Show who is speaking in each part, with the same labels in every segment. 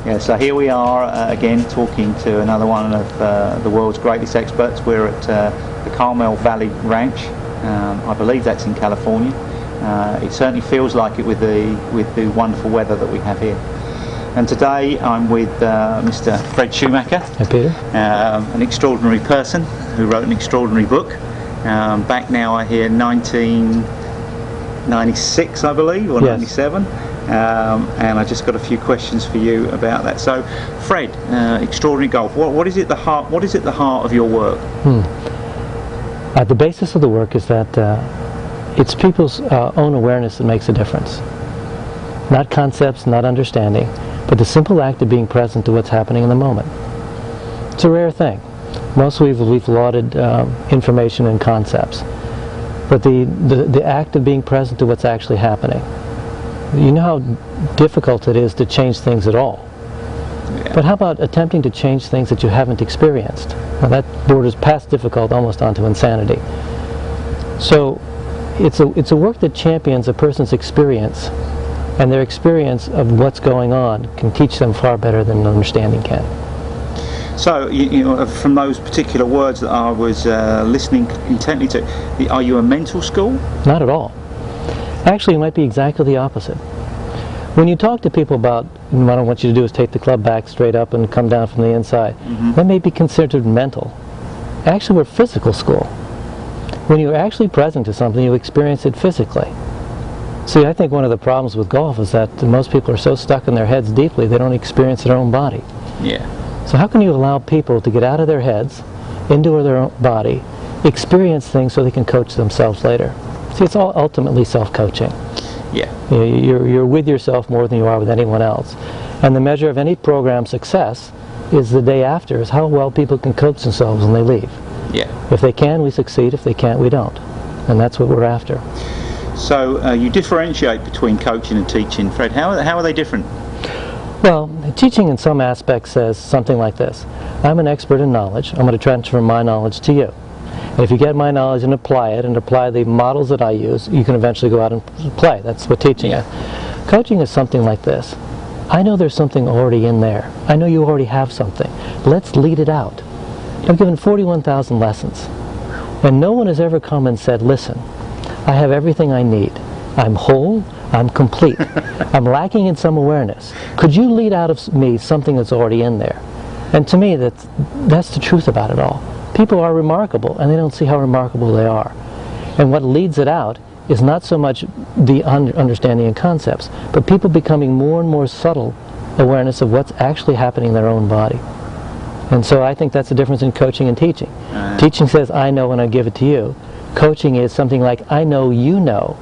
Speaker 1: Yeah, so here we are again talking to another one of the world's greatest experts. We're at the Carmel Valley Ranch. I believe that's in California. It certainly feels like it with the wonderful weather that we have here. And today I'm with Mr. Fred Shoemaker.
Speaker 2: Hi, Peter.
Speaker 1: An extraordinary person who wrote an extraordinary book. Back now, I hear 1996, I believe, or
Speaker 2: yes.
Speaker 1: 97. And I just got a few questions for you about that. So, Fred, extraordinary golf. What is at the heart? What is at the heart of your work?
Speaker 2: The basis of the work is that it's people's own awareness that makes a difference. Not concepts, not understanding, but the simple act of being present to what's happening in the moment. It's a rare thing. Mostly we've lauded information and concepts, but the act of being present to what's actually happening. You know how difficult it is to change things at all.
Speaker 1: Yeah.
Speaker 2: But how about attempting to change things that you haven't experienced? Now that borders past difficult almost onto insanity. So it's a work that champions a person's experience, and their experience of what's going on can teach them far better than an understanding can.
Speaker 1: So, you know, from those particular words that I was listening intently to, are you a mental school?
Speaker 2: Not at all. Actually, it might be exactly the opposite. When you talk to people about what I want you to do is take the club back straight up and come down from the inside, that may be considered mental. Actually, we're a physical school. When you're actually present to something, you experience it physically. See, I think one of the problems with golf is that most people are so stuck in their heads deeply, they don't experience their own body.
Speaker 1: Yeah.
Speaker 2: So how can you allow people to get out of their heads, into their own body, experience things so they can coach themselves later? See, it's all ultimately self-coaching.
Speaker 1: Yeah.
Speaker 2: You're with yourself more than you are with anyone else. And the measure of any program success is the day after, is how well people can coach themselves when they leave.
Speaker 1: Yeah.
Speaker 2: If they can, we succeed. If they can't, we don't. And that's what we're after.
Speaker 1: So you differentiate between coaching and teaching, Fred. How are they different?
Speaker 2: Well, teaching in some aspects says something like this. I'm an expert in knowledge. I'm going to transfer my knowledge to you. And if you get my knowledge and apply it, and apply the models that I use, you can eventually go out and play. That's what teaching is. Coaching is something like this. I know there's something already in there. I know you already have something. Let's lead it out. I've given 41,000 lessons. And no one has ever come and said, listen, I have everything I need. I'm whole. I'm complete. I'm lacking in some awareness. Could you lead out of me something that's already in there? And to me, that's the truth about it all. People are remarkable, and they don't see how remarkable they are. And what leads it out is not so much the understanding and concepts, but people becoming more and more subtle awareness of what's actually happening in their own body. And so I think that's the difference in coaching and teaching. Teaching says, I know and I give it to you. Coaching is something like, I know you know,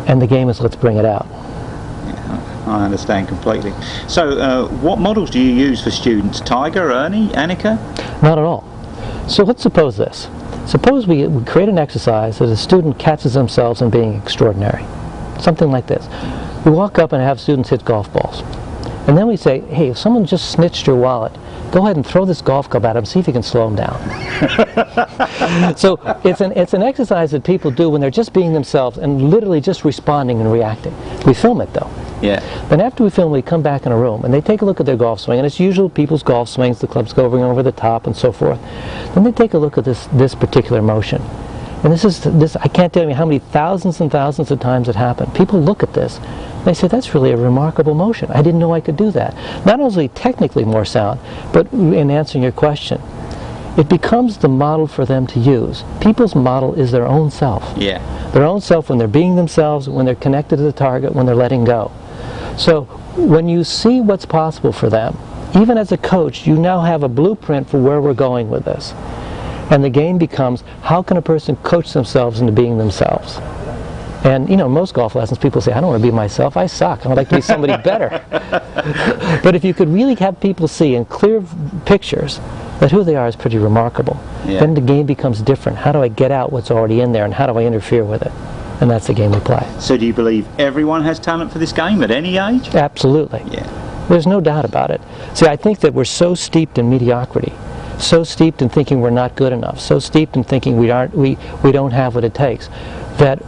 Speaker 2: and the game is let's bring it out.
Speaker 1: Yeah, I understand completely. So what models do you use for students? Tiger, Ernie, Annika?
Speaker 2: Not at all. So let's suppose this. Suppose we create an exercise that a student catches themselves in being extraordinary. Something like this. We walk up and have students hit golf balls. And then we say, hey, if someone just snitched your wallet, go ahead and throw this golf club at him, see if you can slow him down. So it's an exercise that people do when they're just being themselves and literally just responding and reacting. We film it though.
Speaker 1: Yeah.
Speaker 2: Then after we film, we come back in a room and they take a look at their golf swing, and it's usually people's golf swings, the clubs going over the top and so forth. Then they take a look at this particular motion. And this I can't tell you how many thousands and thousands of times it happened. People look at this and they say, that's really a remarkable motion. I didn't know I could do that. Not only technically more sound, but in answering your question, it becomes the model for them to use. People's model is their own self.
Speaker 1: Yeah.
Speaker 2: Their own self when they're being themselves, when they're connected to the target, when they're letting go. So when you see what's possible for them, even as a coach, you now have a blueprint for where we're going with this. And the game becomes, how can a person coach themselves into being themselves? And you know, most golf lessons people say, I don't want to be myself, I suck, I would like to be somebody better. But if you could really have people see in clear pictures that who they are is pretty remarkable, then the game becomes different. How do I get out what's already in there, and how do I interfere with it? And that's the game we play.
Speaker 1: So do you believe everyone has talent for this game at any age?
Speaker 2: Absolutely.
Speaker 1: Yeah.
Speaker 2: There's no doubt about it. See, I think that we're so steeped in mediocrity, so steeped in thinking we're not good enough, so steeped in thinking we don't have what it takes, that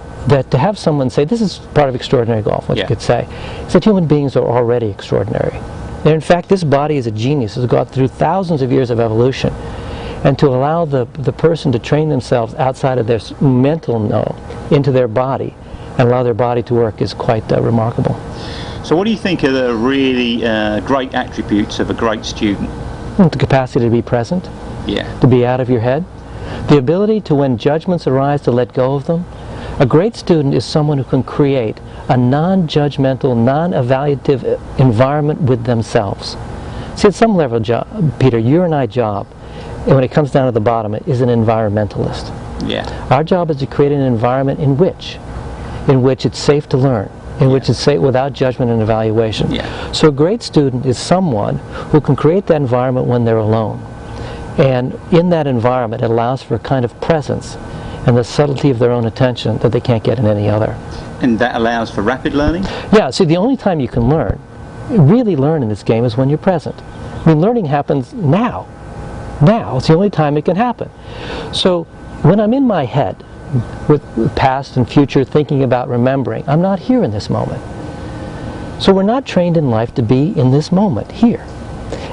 Speaker 2: to have someone say, this is part of extraordinary golf, what you could say, is that human beings are already extraordinary. And in fact, this body is a genius. It's gone through thousands of years of evolution. And to allow the person to train themselves outside of their mental no into their body and allow their body to work is quite remarkable.
Speaker 1: So what do you think are the really great attributes of a great student?
Speaker 2: The capacity to be present,
Speaker 1: Yeah.
Speaker 2: to be out of your head, the ability to, when judgments arise, to let go of them. A great student is someone who can create a non-judgmental, non-evaluative environment with themselves. See, at some level, Peter, your and I job, and when it comes down to the bottom, is an environmentalist.
Speaker 1: Yeah.
Speaker 2: Our job is to create an environment in which it's safe to learn, in which it's safe without judgment and evaluation.
Speaker 1: Yeah.
Speaker 2: So a great student is someone who can create that environment when they're alone. And in that environment, it allows for a kind of presence and the subtlety of their own attention that they can't get in any other.
Speaker 1: And that allows for rapid learning?
Speaker 2: Yeah, see, the only time you can learn, really learn in this game, is when you're present. I mean, learning happens now. Now, it's the only time it can happen. So, when I'm in my head, with past and future, thinking about remembering, I'm not here in this moment. So we're not trained in life to be in this moment, here.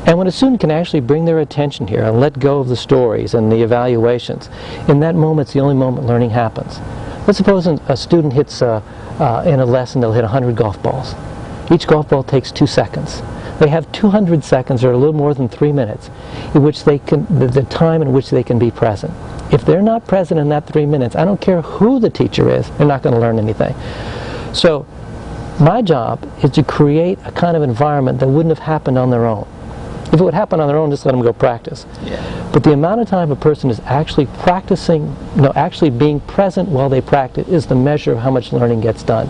Speaker 2: And when a student can actually bring their attention here and let go of the stories and the evaluations, in that moment, it's the only moment learning happens. Let's suppose a student hits, in a lesson, they'll hit 100 golf balls. Each golf ball takes 2 seconds. They have 200 seconds, or a little more than 3 minutes, in which they can, the time in which they can be present. If they're not present in that 3 minutes, I don't care who the teacher is, they're not going to learn anything. So, my job is to create a kind of environment that wouldn't have happened on their own. If it would happen on their own, just let them go practice.
Speaker 1: Yeah.
Speaker 2: But the amount of time a person is actually practicing, actually being present while they practice, is the measure of how much learning gets done.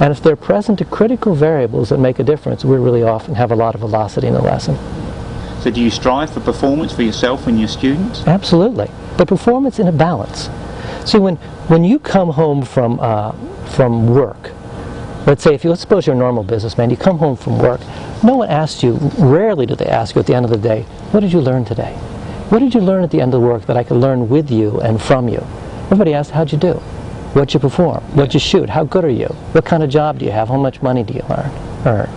Speaker 2: And if they're present to critical variables that make a difference, we really often have a lot of velocity in the lesson.
Speaker 1: So do you strive for performance for yourself and your students?
Speaker 2: Absolutely. But performance in a balance. See, when you come home from work, let's say, let's suppose you're a normal businessman, you come home from work, no one asks you, rarely do they ask you at the end of the day, what did you learn today? What did you learn at the end of the work that I could learn with you and from you? Everybody asks, how'd you do? What'd you perform? What'd you shoot? How good are you? What kind of job do you have? How much money do you earn?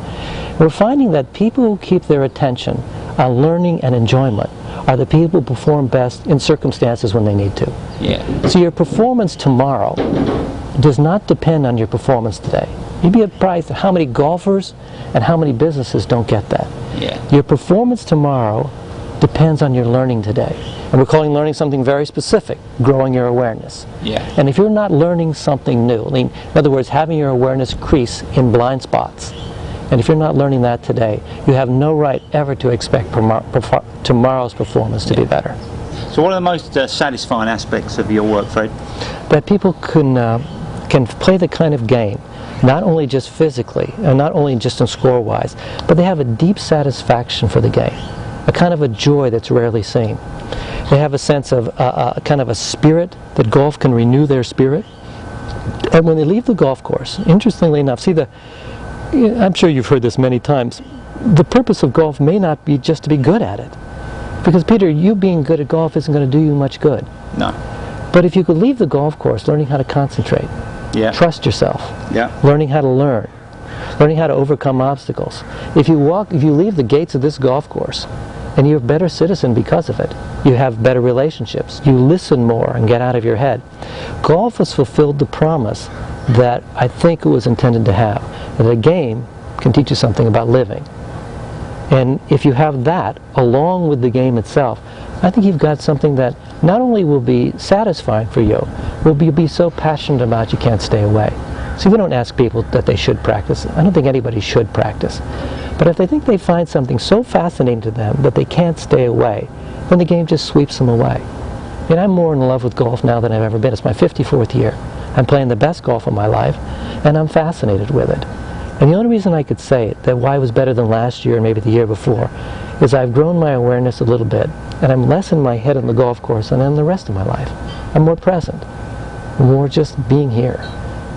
Speaker 2: We're finding that people who keep their attention on learning and enjoyment are the people who perform best in circumstances when they need to.
Speaker 1: Yeah.
Speaker 2: So your performance tomorrow does not depend on your performance today. You'd be surprised at how many golfers and how many businesses don't get that.
Speaker 1: Yeah.
Speaker 2: Your performance tomorrow depends on your learning today. And we're calling learning something very specific, growing your awareness.
Speaker 1: Yeah.
Speaker 2: And if you're not learning something new, in other words, having your awareness crease in blind spots, and if you're not learning that today, you have no right ever to expect tomorrow's performance to be better.
Speaker 1: So what are the most satisfying aspects of your work, Fred?
Speaker 2: That people can play the kind of game, not only just physically, and not only just in score-wise, but they have a deep satisfaction for the game, a kind of a joy that's rarely seen. They have a sense of a kind of a spirit, that golf can renew their spirit. And when they leave the golf course, interestingly enough, I'm sure you've heard this many times, the purpose of golf may not be just to be good at it. Because, Peter, you being good at golf isn't going to do you much good.
Speaker 1: No.
Speaker 2: But if you could leave the golf course learning how to concentrate, trust yourself, learning how to learn, learning how to overcome obstacles. If you leave the gates of this golf course, and you're a better citizen because of it, you have better relationships, you listen more and get out of your head. Golf has fulfilled the promise that I think it was intended to have, that a game can teach you something about living. And if you have that, along with the game itself, I think you've got something that not only will be satisfying for you, will be so passionate about you can't stay away. See, we don't ask people that they should practice. I don't think anybody should practice. But if they think they find something so fascinating to them that they can't stay away, then the game just sweeps them away. I mean, I'm more in love with golf now than I've ever been. It's my 54th year. I'm playing the best golf of my life, and I'm fascinated with it. And the only reason I could say it, that why it was better than last year and maybe the year before, is I've grown my awareness a little bit, and I'm less in my head on the golf course than in the rest of my life. I'm more present, more just being here.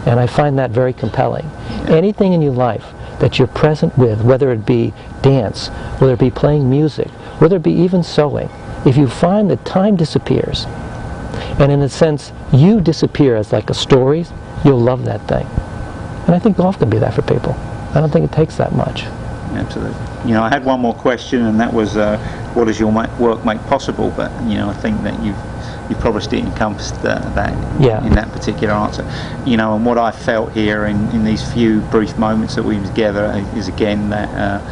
Speaker 2: And I find that very compelling. Anything in your life that you're present with, whether it be dance, whether it be playing music, whether it be even sewing, if you find that time disappears, and in a sense you disappear as like a story, you'll love that thing. And I think golf can be that for people. I don't think it takes that much.
Speaker 1: Absolutely. You know, I had one more question, and that was, what does your work make possible? But you know, I think that you've probably encompassed that in that particular answer. You know, and what I felt here in these few brief moments that we were together is again that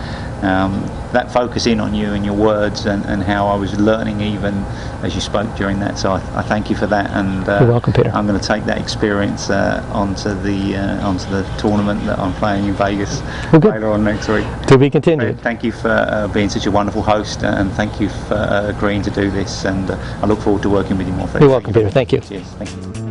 Speaker 1: that focus in on you and your words, and how I was learning even as you spoke during that. So I thank you for that, and
Speaker 2: you're welcome, Peter.
Speaker 1: I'm going to take that experience onto the tournament that I'm playing in Vegas later on next week.
Speaker 2: To be continued.
Speaker 1: Thank you for being such a wonderful host, and thank you for agreeing to do this, and I look forward to working with you more.
Speaker 2: You're welcome, Peter. Thank you.
Speaker 1: Cheers. Thank you.